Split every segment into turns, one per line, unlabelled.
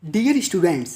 Dear students,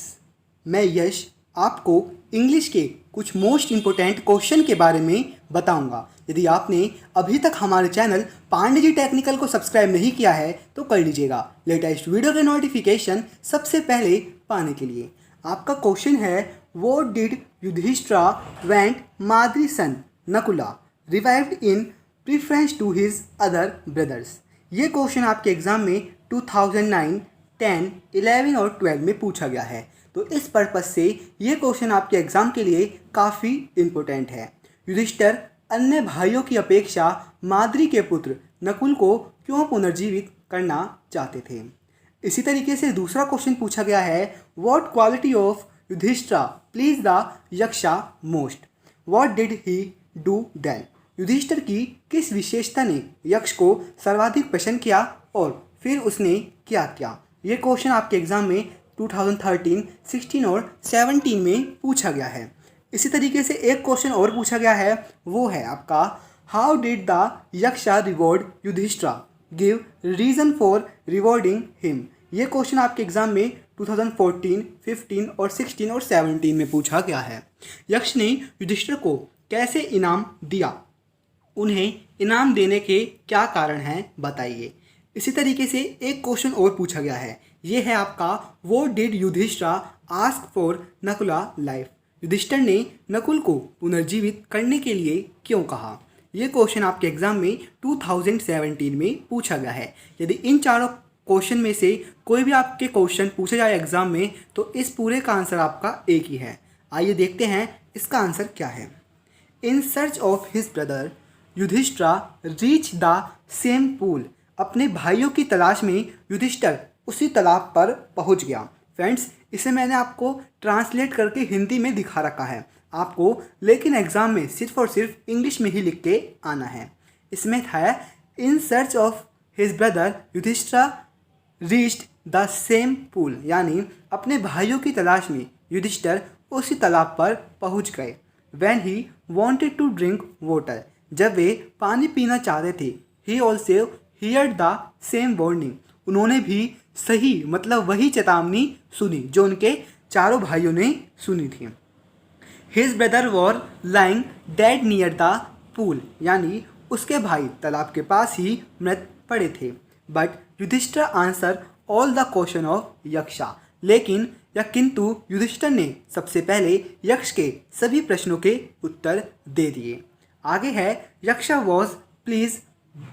मैं यश आपको English के कुछ मोस्ट इम्पोर्टेंट क्वेश्चन के बारे में बताऊंगा। यदि आपने अभी तक हमारे चैनल पांडे जी टेक्निकल को सब्सक्राइब नहीं किया है तो कर लीजिएगा लेटेस्ट वीडियो के नोटिफिकेशन सबसे पहले पाने के लिए। आपका क्वेश्चन है, what did Yudhishthira went Madri son Nakula revived in preference to his other brothers. ये क्वेश्चन आपके एग्जाम में 2009, 10, 11 और 12 में पूछा गया है। तो इस पर्पज़ से ये क्वेश्चन आपके एग्जाम के लिए काफ़ी इम्पोर्टेंट है। युधिष्ठिर अन्य भाइयों की अपेक्षा माद्री के पुत्र नकुल को क्यों पुनर्जीवित करना चाहते थे। इसी तरीके से दूसरा क्वेश्चन पूछा गया है, what quality of Yudhishthira please the Yaksha most, what did he do then. Yudhishthir की किस विशेषता ने यक्ष को सर्वाधिक पसंद किया और फिर उसने क्या किया। ये क्वेश्चन आपके एग्जाम में 2013, 16 और 17 में पूछा गया है। इसी तरीके से एक क्वेश्चन और पूछा गया है, वो है आपका, how did the Yaksha reward Yudhishthira, give reason for rewarding him. ये क्वेश्चन आपके एग्जाम में 2014, 15 और 16 और 17 में पूछा गया है। यक्ष ने युधिष्ठिर को कैसे इनाम दिया, उन्हें इनाम देने के क्या कारण हैं बताइए। इसी तरीके से एक क्वेश्चन और पूछा गया है, ये है आपका, what did Yudhishthira ask for Nakula life. Yudhishthir ने नकुल को पुनर्जीवित करने के लिए क्यों कहा। ये क्वेश्चन आपके एग्जाम में 2017 में पूछा गया है। यदि इन चारों क्वेश्चन में से कोई भी आपके क्वेश्चन पूछे जाए एग्जाम में तो इस पूरे का आंसर आपका एक ही है। आइए देखते हैं इसका आंसर क्या है। In search of his brother Yudhishthira reach the same pool. अपने भाइयों की तलाश में युधिष्ठिर उसी तालाब पर पहुंच गया। फ्रेंड्स, इसे मैंने आपको ट्रांसलेट करके हिंदी में दिखा रखा है आपको, लेकिन एग्जाम में सिर्फ और सिर्फ इंग्लिश में ही लिख के आना है। इसमें था, in search of his brother Yudhishthira reached the same pool, यानी अपने भाइयों की तलाश में युधिष्ठिर उसी तालाब पर पहुंच गए। When he wanted to drink water, जब वे पानी पीना चाहते थे। He also heard the same warning, उन्होंने भी सही मतलब वही चेतावनी सुनी जो उनके चारों भाइयों ने सुनी थी। His brother war lying dead near the pool, यानी उसके भाई तालाब के पास ही मृत पड़े थे। But Yudhishthir answer all the question of Yaksha, लेकिन या किंतु युधिष्ठिर ने सबसे पहले यक्ष के सभी प्रश्नों के उत्तर दे दिए। आगे है, Yaksha was please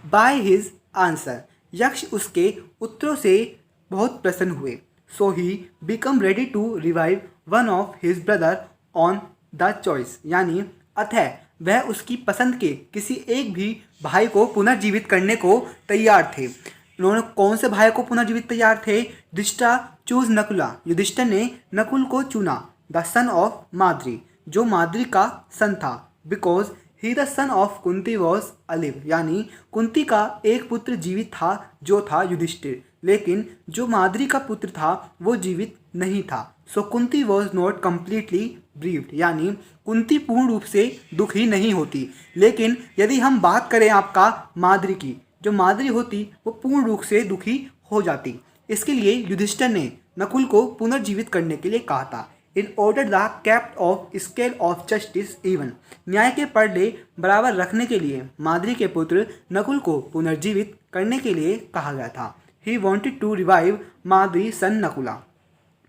by his answer, Yaksh उसके उत्तरों से बहुत प्रसन्न हुए। So he become ready to revive one of his brother on the choice, यानी अतः वह उसकी पसंद के किसी एक भी भाई को पुनर्जीवित करने को तैयार थे। उन्होंने कौन से भाई को पुनर्जीवित तैयार थे। युधिष्ठिर चूज नकुला, युधिष्ठिर ने नकुल को चुना। द सन ऑफ माद्री, जो माद्री का सन था। Because he the son of Kunti was अलिव, यानी कुंती का एक पुत्र जीवित था जो था युधिष्ठिर, लेकिन जो माद्री का पुत्र था वो जीवित नहीं था। सो कुंती वॉज नॉट कम्प्लीटली ब्रीव्ड, यानी कुंती पूर्ण रूप से दुखी नहीं होती। लेकिन यदि हम बात करें आपका माद्री की, जो माद्री होती वो पूर्ण रूप से दुखी हो जाती। इसके लिए युधिष्ठिर ने नकुल को पुनर्जीवित करने के लिए कहा था। In order the kept of scale of justice even, न्याय के पर्दे बराबर रखने के लिए माद्री के पुत्र नकुल को पुनर्जीवित करने के लिए कहा गया था। He wanted to revive Madri son Nakula.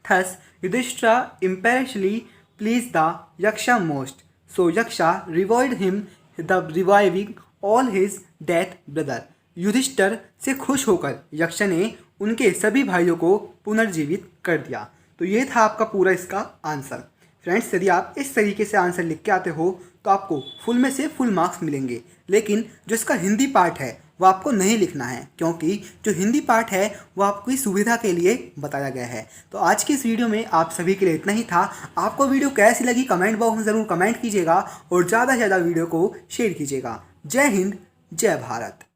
Thus Yudhishthira imperishably please the Yaksha most, so Yaksha reward him the reviving all his death brother. Yudhishthir से खुश होकर यक्ष ने उनके सभी भाइयों को पुनर्जीवित कर दिया। तो ये था आपका पूरा इसका आंसर। फ्रेंड्स, यदि आप इस तरीके से आंसर लिख के आते हो तो आपको फुल में से फुल मार्क्स मिलेंगे, लेकिन जो इसका हिंदी पार्ट है वो आपको नहीं लिखना है, क्योंकि जो हिंदी पार्ट है वो आपकी सुविधा के लिए बताया गया है। तो आज की इस वीडियो में आप सभी के लिए इतना ही था। आपको वीडियो कैसी लगी कमेंट बॉक्स में ज़रूर कमेंट कीजिएगा और ज़्यादा से ज़्यादा वीडियो को शेयर कीजिएगा। जय हिंद, जय भारत।